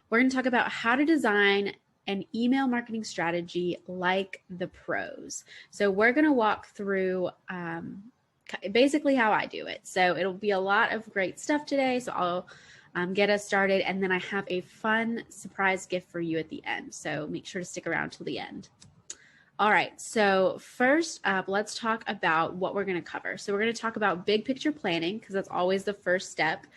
We're going to talk about how to design an email marketing strategy like the pros. So we're going to walk through basically how I do it. So it'll be a lot of great stuff today. So I'll get us started. And then I have a fun surprise gift for you at the end. So make sure to stick around till the end. All right, so first up, let's talk about what we're going to cover. So we're going to talk about big picture planning because that's always the first step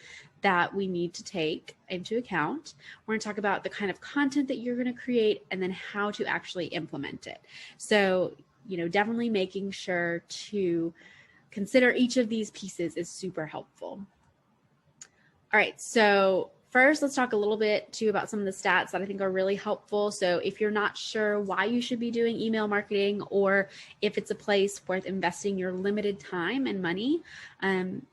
that we need to take into account. We're going to talk about the kind of content that you're going to create and then how to actually implement it. So, definitely making sure to consider each of these pieces is super helpful. All right, so first, let's talk a little bit too about some of the stats that I think are really helpful. So if you're not sure why you should be doing email marketing or if it's a place worth investing your limited time and money,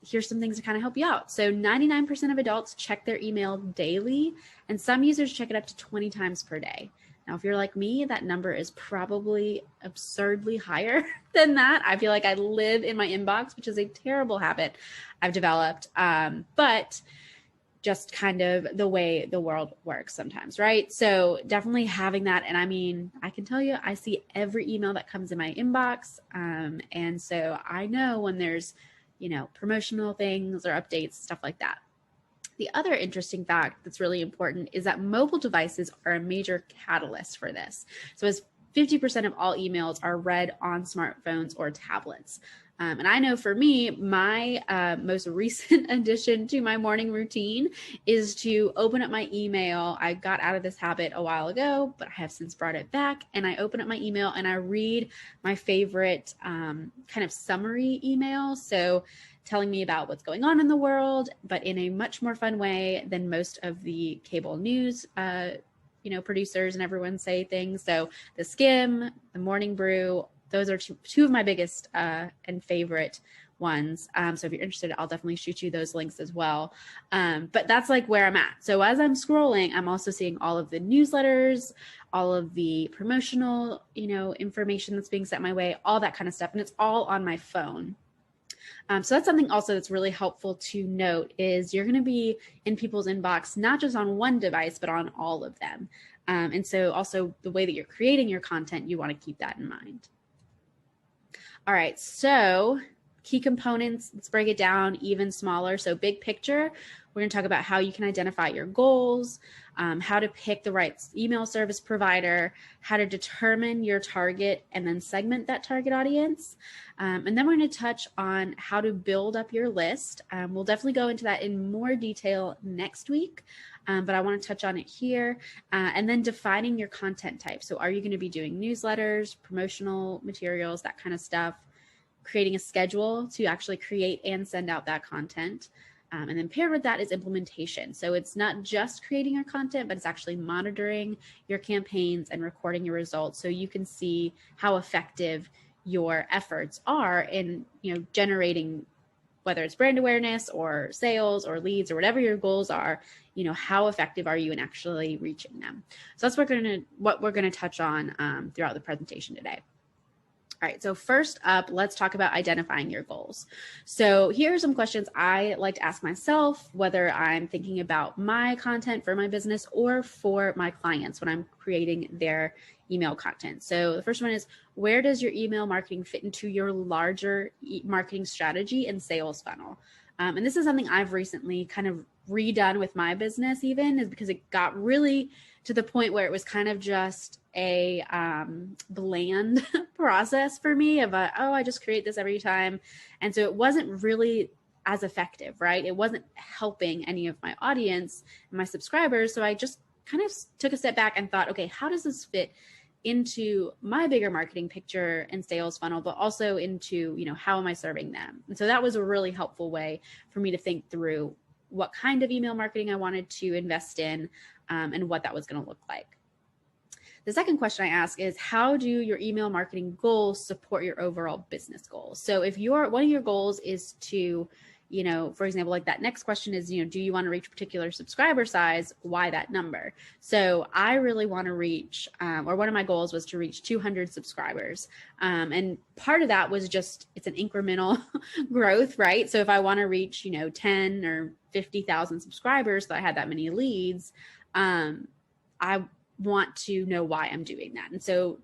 here's some things to kind of help you out. So 99% of adults check their email daily, and some users check it up to 20 times per day. Now, if you're like me, that number is probably absurdly higher than that. I feel like I live in my inbox, which is a terrible habit I've developed. But just kind of the way the world works sometimes, right? So definitely having that. And I mean, I can tell you, I see every email that comes in my inbox. And so I know when there's, promotional things or updates, stuff like that. The other interesting fact that's really important is that mobile devices are a major catalyst for this. So as 50% of all emails are read on smartphones or tablets. And I know for me, my most recent addition to my morning routine is to open up my email. I got out of this habit a while ago, but I have since brought it back. And I open up my email and I read my favorite kind of summary email. So telling me about what's going on in the world, but in a much more fun way than most of the cable news producers and everyone say things. So the Skim, the Morning Brew, those are two of my biggest and favorite ones. So if you're interested, I'll definitely shoot you those links as well. But that's like where I'm at. So as I'm scrolling, I'm also seeing all of the newsletters, all of the promotional, information that's being sent my way, all that kind of stuff. And it's all on my phone. So that's something also that's really helpful to note is you're going to be in people's inbox, not just on one device, but on all of them. And so also the way that you're creating your content, you want to keep that in mind. All right, so key components, let's break it down even smaller. So big picture, we're going to talk about how you can identify your goals, how to pick the right email service provider, how to determine your target and then segment that target audience. And then we're going to touch on how to build up your list. We'll definitely go into that in more detail next week, but I want to touch on it here. And then defining your content type. So are you going to be doing newsletters, promotional materials, that kind of stuff? Creating a schedule to actually create and send out that content. And then paired with that is implementation. So it's not just creating your content, but it's actually monitoring your campaigns and recording your results so you can see how effective your efforts are in, generating, whether it's brand awareness or sales or leads or whatever your goals are, how effective are you in actually reaching them? So that's what we're going to touch on throughout the presentation today. All right, so first up, let's talk about identifying your goals. So here are some questions I like to ask myself, whether I'm thinking about my content for my business or for my clients when I'm creating their email content. So the first one is, where does your email marketing fit into your larger marketing strategy and sales funnel? And this is something I've recently kind of redone with my business even, is because it got really to the point where it was kind of just a bland process for me of I just create this every time. And so it wasn't really as effective, right? It wasn't helping any of my audience and my subscribers. So I just kind of took a step back and thought, okay, how does this fit into my bigger marketing picture and sales funnel, but also into, how am I serving them? And so that was a really helpful way for me to think through what kind of email marketing I wanted to invest in and what that was going to look like. The second question I ask is, how do your email marketing goals support your overall business goals? So if one of your goals is to, for example, like that next question is, do you want to reach a particular subscriber size? Why that number? So I really want to reach, or one of my goals was to reach 200 subscribers. And part of that was just, it's an incremental growth, right? So if I want to reach, 10 or 50,000 subscribers, so I had that many leads, I want to know why I'm doing that. And so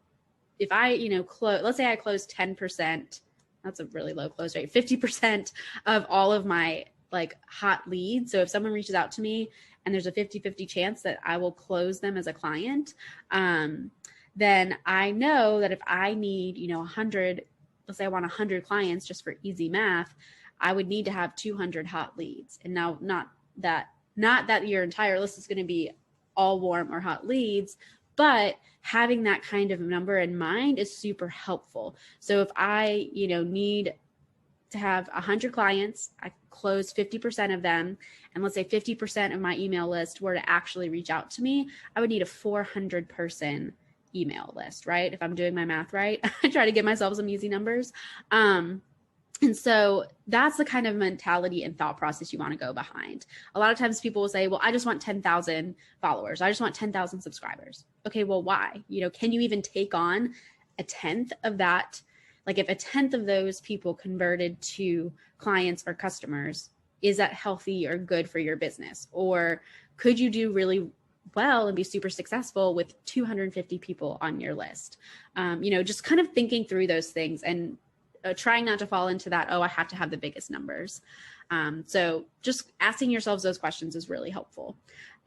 if I, let's say I close 10%, that's a really low close rate, 50% of all of my like hot leads. So if someone reaches out to me and there's a 50-50 chance that I will close them as a client, then I know that if I need, 100, let's say I want 100 clients just for easy math, I would need to have 200 hot leads. And now not that your entire list is going to be all warm or hot leads, but having that kind of number in mind is super helpful. So if I, need to have 100 clients, I close 50% of them, and let's say 50% of my email list were to actually reach out to me, I would need a 400 person email list, right? If I'm doing my math right, I try to give myself some easy numbers. And so that's the kind of mentality and thought process you want to go behind. A lot of times people will say, well, I just want 10,000 followers. I just want 10,000 subscribers. Okay, well, why? Can you even take on a tenth of that? Like if a tenth of those people converted to clients or customers, is that healthy or good for your business? Or could you do really well and be super successful with 250 people on your list? Just kind of thinking through those things and trying not to fall into that, I have to have the biggest numbers. So just asking yourselves those questions is really helpful.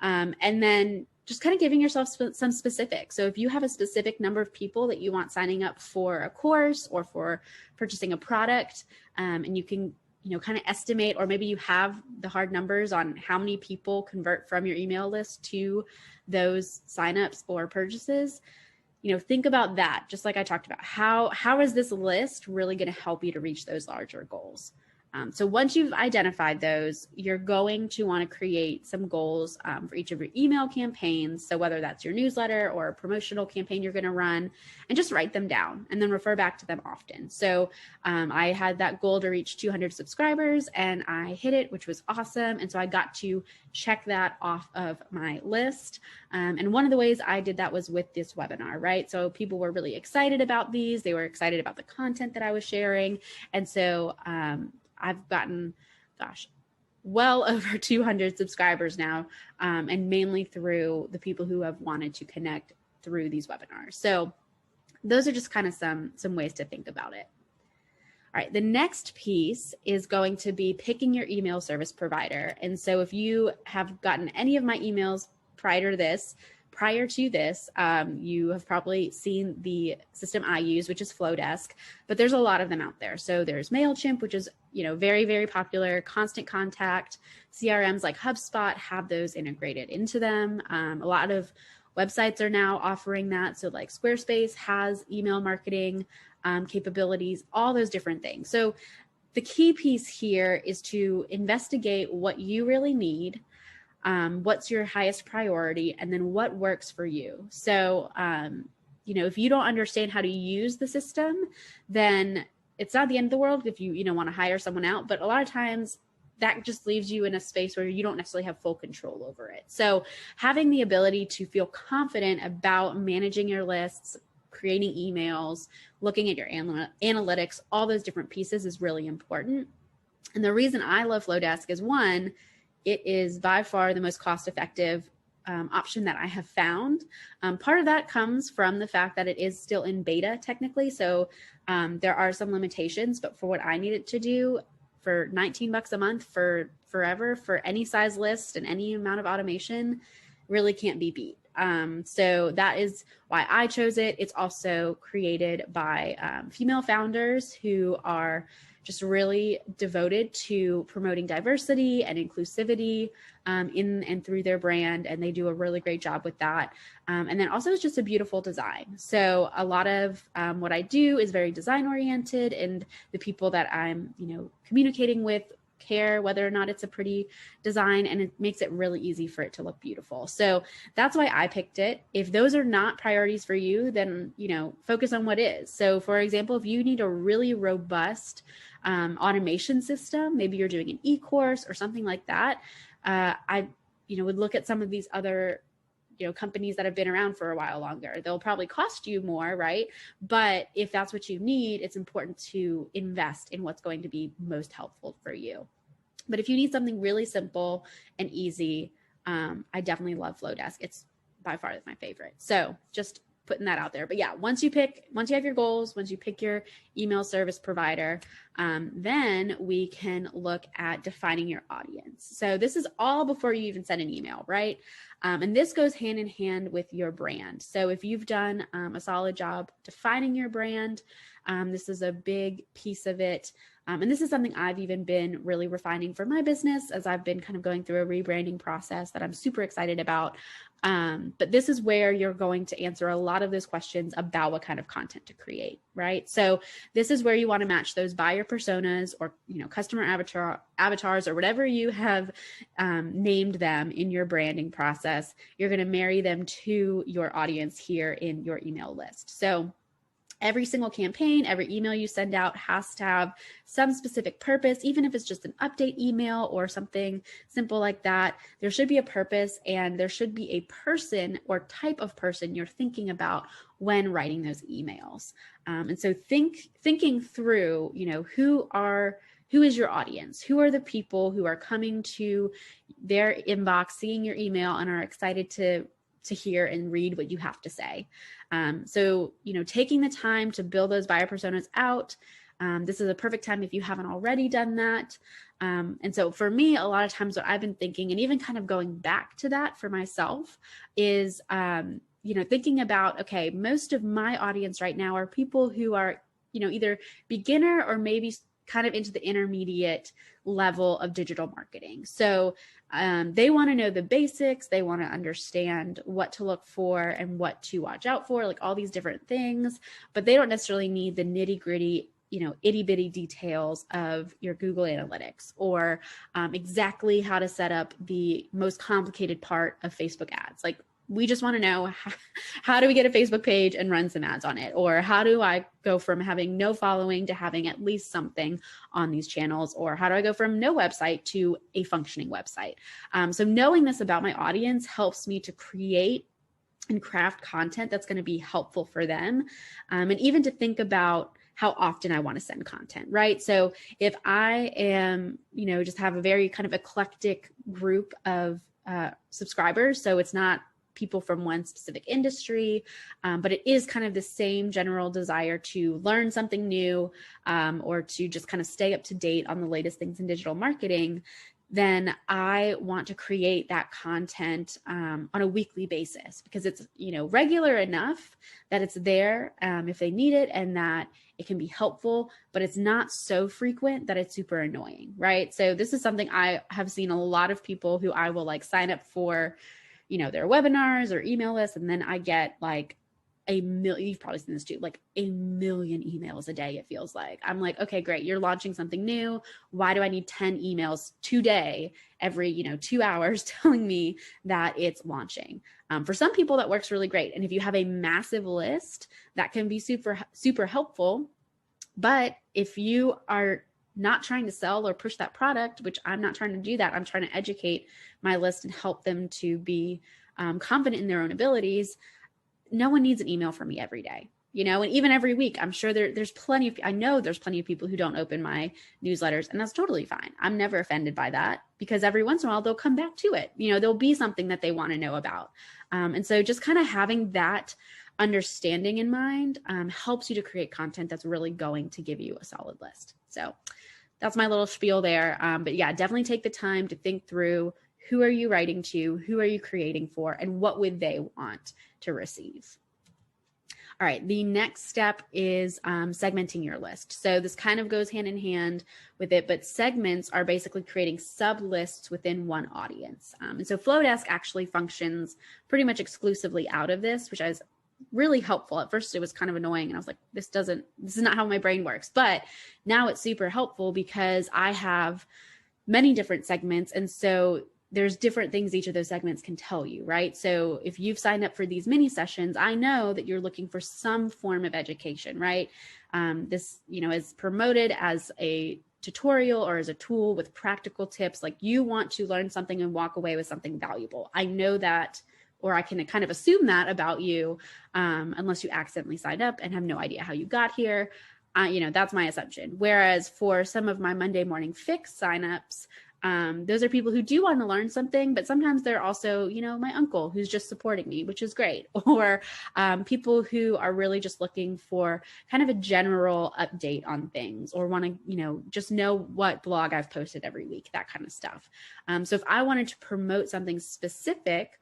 And then just kind of giving yourself some specifics. So if you have a specific number of people that you want signing up for a course or for purchasing a product, and you can, kind of estimate, or maybe you have the hard numbers on how many people convert from your email list to those signups or purchases, think about that. Just like I talked about, how is this list really going to help you to reach those larger goals? So once you've identified those, you're going to want to create some goals for each of your email campaigns. So whether that's your newsletter or a promotional campaign you're going to run, and just write them down and then refer back to them often. So I had that goal to reach 200 subscribers and I hit it, which was awesome. And so I got to check that off of my list. And one of the ways I did that was with this webinar, right? So people were really excited about these. They were excited about the content that I was sharing. And so I've gotten, well over 200 subscribers now, and mainly through the people who have wanted to connect through these webinars. So those are just kind of some ways to think about it. All right, the next piece is going to be picking your email service provider. And so if you have gotten any of my emails prior to this, you have probably seen the system I use, which is Flowdesk, but there's a lot of them out there. So there's MailChimp, which is, very, very popular. Constant Contact, CRMs like HubSpot have those integrated into them. A lot of websites are now offering that. So like Squarespace has email marketing capabilities, all those different things. So the key piece here is to investigate what you really need. What's your highest priority, and then what works for you. So, if you don't understand how to use the system, then it's not the end of the world if you want to hire someone out. But a lot of times that just leaves you in a space where you don't necessarily have full control over it. So having the ability to feel confident about managing your lists, creating emails, looking at your analytics, all those different pieces is really important. And the reason I love Flowdesk is, one, it is by far the most cost-effective option that I have found. Part of that comes from the fact that it is still in beta technically. So there are some limitations, but for what I need it to do, for $19 a month for forever, for any size list and any amount of automation, really can't be beat. So that is why I chose it. It's also created by female founders who are just really devoted to promoting diversity and inclusivity in and through their brand. And they do a really great job with that. And then also it's just a beautiful design. So a lot of what I do is very design oriented, and the people that I'm, communicating with care whether or not it's a pretty design, and it makes it really easy for it to look beautiful. So that's why I picked it. If those are not priorities for you, then, focus on what is. So for example, if you need a really robust automation system, maybe you're doing an e-course or something like that, I would look at some of these other companies that have been around for a while longer. They'll probably cost you more, right? But if that's what you need, it's important to invest in what's going to be most helpful for you. But if you need something really simple and easy, I definitely love Flowdesk. It's by far my favorite. So just putting that out there. But yeah, once you have your goals, once you pick your email service provider, then we can look at defining your audience. So this is all before you even send an email, right? And this goes hand in hand with your brand. So if you've done a solid job defining your brand, this is a big piece of it. And this is something I've even been really refining for my business as I've been kind of going through a rebranding process that I'm super excited about. But this is where you're going to answer a lot of those questions about what kind of content to create, right? So this is where you want to match those buyer personas or, customer avatars or whatever you have named them in your branding process. You're going to marry them to your audience here in your email list. So every single campaign, every email you send out has to have some specific purpose, even if it's just an update email or something simple like that. There should be a purpose, and there should be a person or type of person you're thinking about when writing those emails. And so thinking through, who is your audience? Who are the people who are coming to their inbox, seeing your email, and are excited to hear and read what you have to say. So, taking the time to build those buyer personas out. This is a perfect time if you haven't already done that. And so for me, a lot of times what I've been thinking, and even kind of going back to that for myself, is, thinking about, okay, most of my audience right now are people who are, either beginner or maybe kind of into the intermediate level of digital marketing. So they want to know the basics. They want to understand what to look for and what to watch out for, like all these different things, but they don't necessarily need the nitty gritty, itty bitty details of your Google Analytics or exactly how to set up the most complicated part of Facebook ads. Like, we just want to know how do we get a Facebook page and run some ads on it? Or how do I go from having no following to having at least something on these channels? Or how do I go from no website to a functioning website? So knowing this about my audience helps me to create and craft content that's going to be helpful for them. And even to think about how often I want to send content, right? So if I am, just have a very kind of eclectic group of subscribers, so it's not people from one specific industry, but it is kind of the same general desire to learn something new or to just kind of stay up to date on the latest things in digital marketing, then I want to create that content on a weekly basis because it's, regular enough that it's there if they need it and that it can be helpful, but it's not so frequent that it's super annoying, right? So this is something I have seen a lot of people who I will sign up for their webinars or email lists. And then I get like a million, you've probably seen this too, like a million emails a day, it feels like. I'm like, okay, great. You're launching something new. Why do I need 10 emails today every, 2 hours telling me that it's launching? For some people that works really great. And if you have a massive list, that can be super, super helpful. But if you are not trying to sell or push that product, which I'm not trying to do that. I'm trying to educate my list and help them to be confident in their own abilities. No one needs an email from me every day, and even every week. I'm sure there's plenty of people who don't open my newsletters, and that's totally fine. I'm never offended by that because every once in a while they'll come back to it. There'll be something that they want to know about. And so just kind of having that understanding in mind helps you to create content that's really going to give you a solid list. So that's my little spiel there. But yeah, definitely take the time to think through who are you writing to, who are you creating for, and what would they want to receive. All right, the next step is segmenting your list. So this kind of goes hand in hand with it, but segments are basically creating sub lists within one audience. And so Flowdesk actually functions pretty much exclusively out of this, which is really helpful. At first it was kind of annoying and I was like, this is not how my brain works. But now it's super helpful because I have many different segments. And so there's different things each of those segments can tell you, right? So if you've signed up for these mini sessions, I know that you're looking for some form of education, right? This, is promoted as a tutorial or as a tool with practical tips. Like, you want to learn something and walk away with something valuable. I know that, or I can kind of assume that about you, unless you accidentally signed up and have no idea how you got here. That's my assumption. Whereas for some of my Monday Morning Fix signups, Those are people who do want to learn something, but sometimes they're also, my uncle who's just supporting me, which is great. Or people who are really just looking for kind of a general update on things, or want to, just know what blog I've posted every week, that kind of stuff. So if I wanted to promote something specific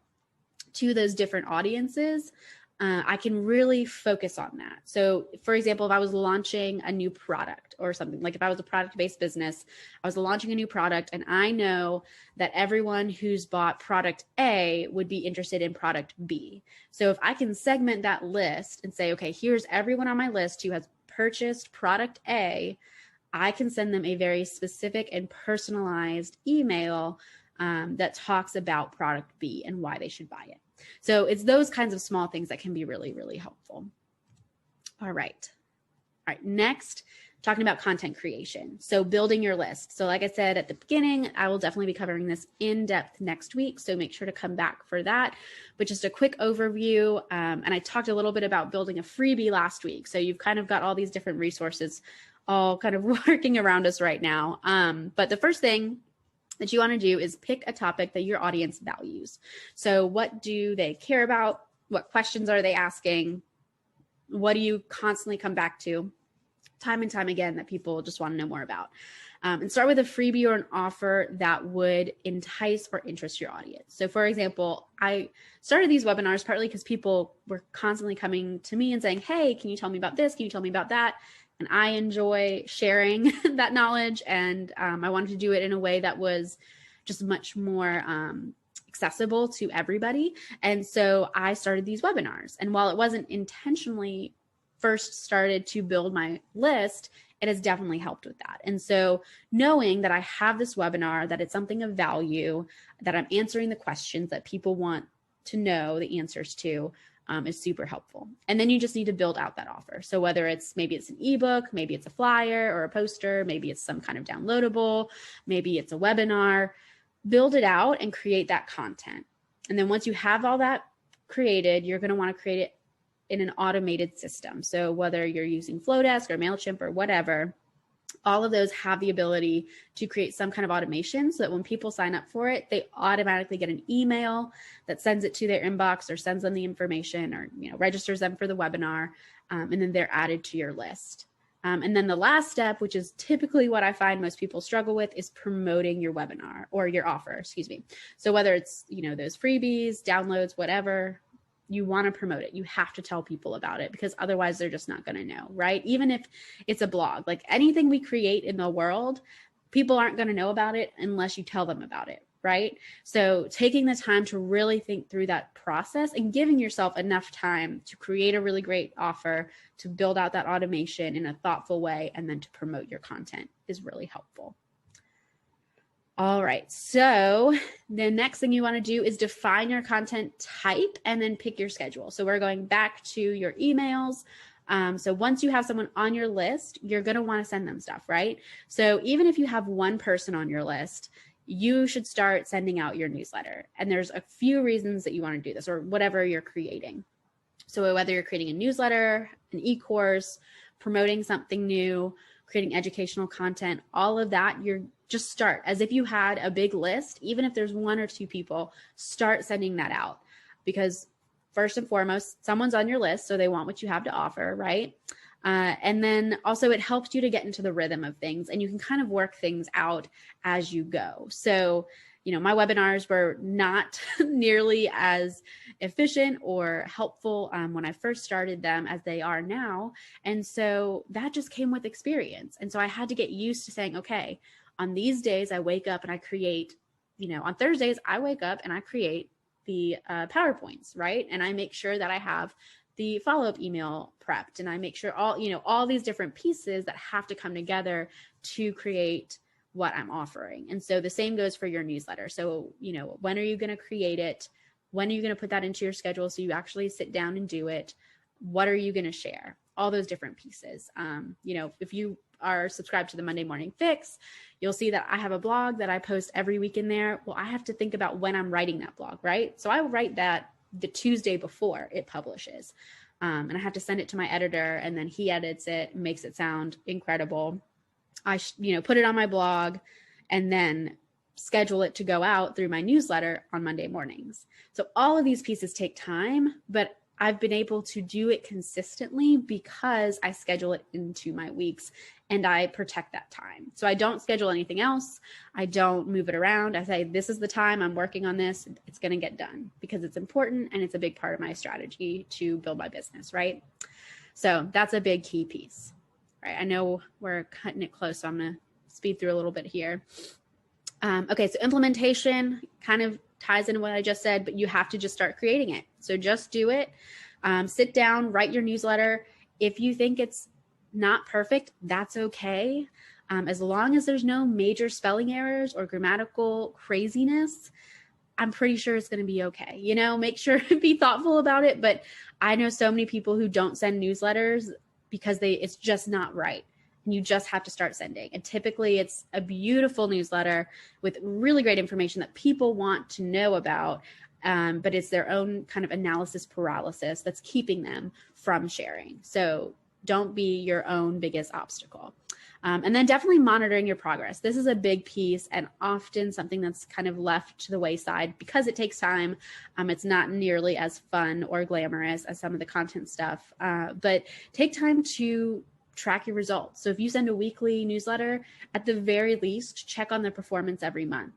to those different audiences, I can really focus on that. So for example, if I was launching a new product or something, like if I was a product-based business, I was launching a new product, and I know that everyone who's bought product A would be interested in product B. So if I can segment that list and say, okay, here's everyone on my list who has purchased product A, I can send them a very specific and personalized email that talks about product B and why they should buy it. So it's those kinds of small things that can be really, really helpful. All right. Next, talking about content creation. So building your list. So like I said at the beginning, I will definitely be covering this in depth next week. So make sure to come back for that. But just a quick overview. And I talked a little bit about building a freebie last week. So you've kind of got all these different resources all kind of working around us right now. But the first thing that you want to do is pick a topic that your audience values. So what do they care about? What questions are they asking? What do you constantly come back to time and time again that people just want to know more about? And start with a freebie or an offer that would entice or interest your audience. So for example, I started these webinars partly because people were constantly coming to me and saying, hey, can you tell me about this? Can you tell me about that? And I enjoy sharing that knowledge. And I wanted to do it in a way that was just much more accessible to everybody. And so I started these webinars. And while it wasn't intentionally first started to build my list, it has definitely helped with that. And so knowing that I have this webinar, that it's something of value, that I'm answering the questions that people want to know the answers to, is super helpful. And then you just need to build out that offer. So whether maybe it's an ebook, maybe it's a flyer or a poster, maybe it's some kind of downloadable, maybe it's a webinar, build it out and create that content. And then once you have all that created, you're going to want to create it in an automated system. So whether you're using Flowdesk or MailChimp or whatever, all of those have the ability to create some kind of automation so that when people sign up for it, they automatically get an email that sends it to their inbox or sends them the information, or registers them for the webinar, and then they're added to your list. And then the last step, which is typically what I find most people struggle with, is promoting your webinar or your offer, excuse me. So whether it's those freebies, downloads, whatever, you want to promote it. You have to tell people about it, because otherwise they're just not going to know, right? Even if it's a blog, like anything we create in the world, people aren't going to know about it unless you tell them about it, right? So taking the time to really think through that process and giving yourself enough time to create a really great offer, to build out that automation in a thoughtful way, and then to promote your content is really helpful. All right, so the next thing you want to do is define your content type and then pick your schedule. So we're going back to your emails. So once you have someone on your list, you're going to want to send them stuff, right? So even if you have one person on your list, you should start sending out your newsletter. And there's a few reasons that you want to do this, or whatever you're creating. So whether you're creating a newsletter, an e-course, promoting something new, creating educational content, all of that, you're just start as if you had a big list. Even if there's one or two people, start sending that out, because first and foremost, someone's on your list, so they want what you have to offer, right? And then also it helps you to get into the rhythm of things, and you can kind of work things out as you go. So, my webinars were not nearly as efficient or helpful when I first started them as they are now. And so that just came with experience. And so I had to get used to saying, okay, on these days I wake up and I create, on Thursdays I wake up and I create the PowerPoints, right? And I make sure that I have the follow-up email prepped, and I make sure all these different pieces that have to come together to create what I'm offering. And so the same goes for your newsletter. So, when are you going to create it? When are you going to put that into your schedule so you actually sit down and do it? What are you going to share? All those different pieces. If you are subscribed to the Monday Morning Fix, you'll see that I have a blog that I post every week in there. Well, I have to think about when I'm writing that blog, right? So I will write that the Tuesday before it publishes. And I have to send it to my editor, and then he edits it and makes it sound incredible. I put it on my blog, and then schedule it to go out through my newsletter on Monday mornings. So all of these pieces take time, but I've been able to do it consistently because I schedule it into my weeks and I protect that time. So I don't schedule anything else. I don't move it around. I say, this is the time I'm working on this. It's going to get done because it's important and it's a big part of my strategy to build my business, right? So that's a big key piece, right? I know we're cutting it close, so I'm going to speed through a little bit here. Okay, so implementation kind of ties into what I just said, but you have to just start creating it. So just do it. Sit down, write your newsletter. If you think it's not perfect, that's okay. As long as there's no major spelling errors or grammatical craziness, I'm pretty sure it's going to be okay. You know, make sure to be thoughtful about it. But I know so many people who don't send newsletters because it's just not right. And you just have to start sending. And typically it's a beautiful newsletter with really great information that people want to know about. But it's their own kind of analysis paralysis that's keeping them from sharing. So don't be your own biggest obstacle. And then definitely monitoring your progress. This is a big piece and often something that's kind of left to the wayside because it takes time. It's not nearly as fun or glamorous as some of the content stuff, but take time to track your results. So if you send a weekly newsletter, at the very least, check on the performance every month.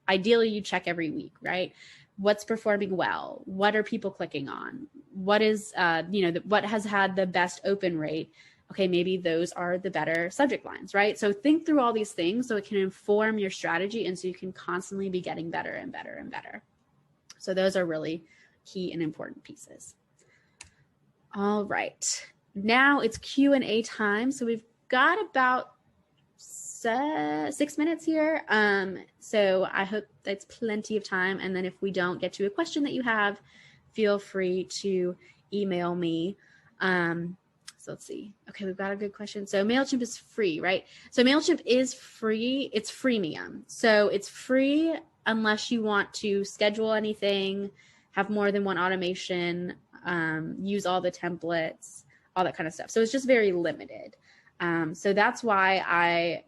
Ideally, you check every week, right? What's performing well? What are people clicking on? What is, what has had the best open rate? Okay, maybe those are the better subject lines, right? So think through all these things so it can inform your strategy and so you can constantly be getting better and better and better. So those are really key and important pieces. All right. Now it's Q&A time. So we've got about 6 minutes here. So I hope that's plenty of time. And then if we don't get to a question that you have, feel free to email me. So let's see. Okay, we've got a good question. So MailChimp is free, right? So MailChimp is free. It's freemium. So it's free unless you want to schedule anything, have more than one automation, use all the templates, all that kind of stuff. So it's just very limited. So that's why I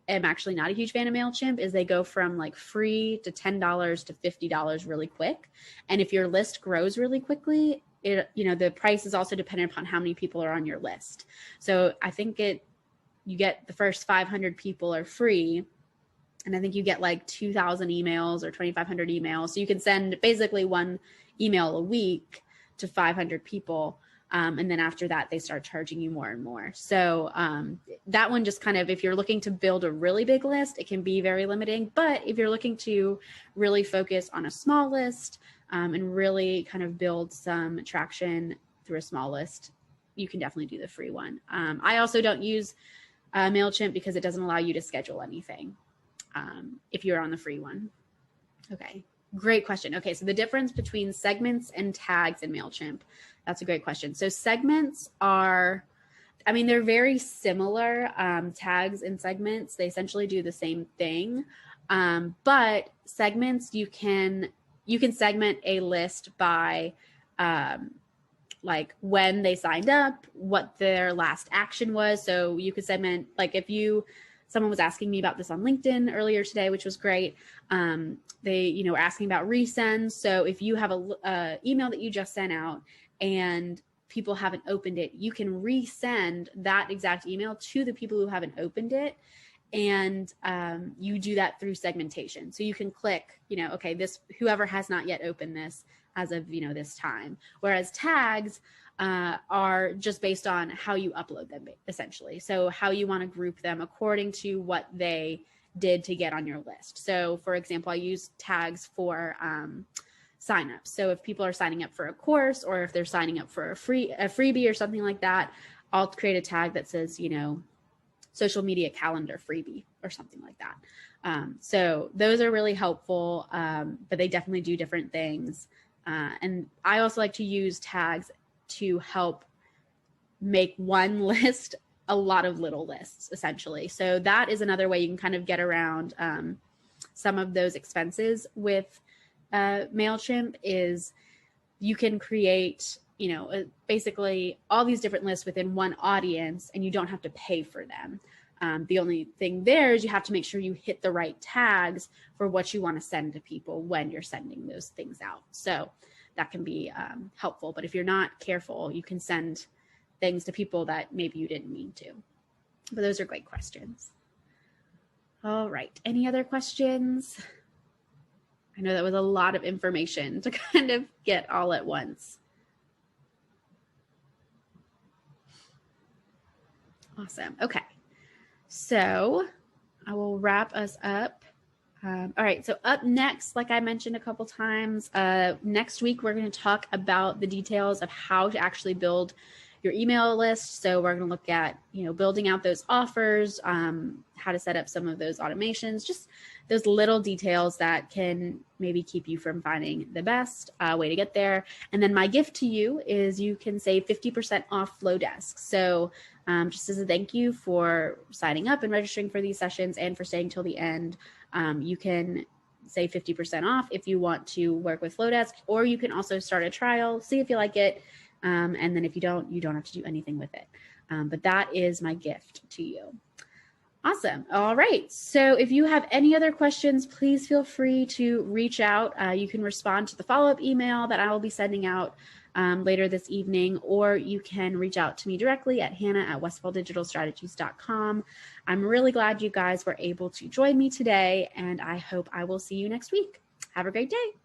am actually not a huge fan of MailChimp is they go from like free to $10 to $50 really quick. And if your list grows really quickly, the price is also dependent upon how many people are on your list. So I think you get the first 500 people are free. And I think you get like 2,000 emails or 2,500 emails. So you can send basically one email a week to 500 people. And then after that, they start charging you more and more. So that one just kind of, if you're looking to build a really big list, it can be very limiting. But if you're looking to really focus on a small list and really kind of build some traction through a small list, you can definitely do the free one. I also don't use MailChimp because it doesn't allow you to schedule anything if you're on the free one. Okay. Great question. Okay, so the difference between segments and tags in MailChimp, that's a great question. So segments are, they're very similar. Tags and segments, they essentially do the same thing. But segments, you can segment a list by like when they signed up, what their last action was. So you could segment, like if someone was asking me about this on LinkedIn earlier today, which was great. They, were asking about resends. So if you have a email that you just sent out and people haven't opened it, you can resend that exact email to the people who haven't opened it. And you do that through segmentation. So you can click, okay, whoever has not yet opened this as of, this time. Whereas tags are just based on how you upload them, essentially. So how you want to group them according to what they did to get on your list. So for example, I use tags for signups. So if people are signing up for a course or if they're signing up for a freebie or something like that, I'll create a tag that says, social media calendar freebie or something like that. So those are really helpful, but they definitely do different things. And I also like to use tags to help make one list a lot of little lists, essentially. So that is another way you can kind of get around some of those expenses with MailChimp is you can create, basically all these different lists within one audience and you don't have to pay for them. The only thing there is you have to make sure you hit the right tags for what you want to send to people when you're sending those things out. So that can be helpful. But if you're not careful, you can send things to people that maybe you didn't mean to. But those are great questions. All right. Any other questions? I know that was a lot of information to kind of get all at once. Awesome. Okay. So I will wrap us up. All right. So up next, like I mentioned a couple times, next week, we're going to talk about the details of how to actually build your email list. So we're going to look at, building out those offers, how to set up some of those automations, just those little details that can maybe keep you from finding the best way to get there. And then my gift to you is you can save 50% off Flowdesk. So just as a thank you for signing up and registering for these sessions and for staying till the end, you can save 50% off if you want to work with Flowdesk, or you can also start a trial, see if you like it. And then if you don't have to do anything with it. But that is my gift to you. Awesome. All right. So if you have any other questions, please feel free to reach out. You can respond to the follow-up email that I will be sending out later this evening, or you can reach out to me directly at hannah@westfalldigitalstrategies.com. I'm really glad you guys were able to join me today, and I hope I will see you next week. Have a great day.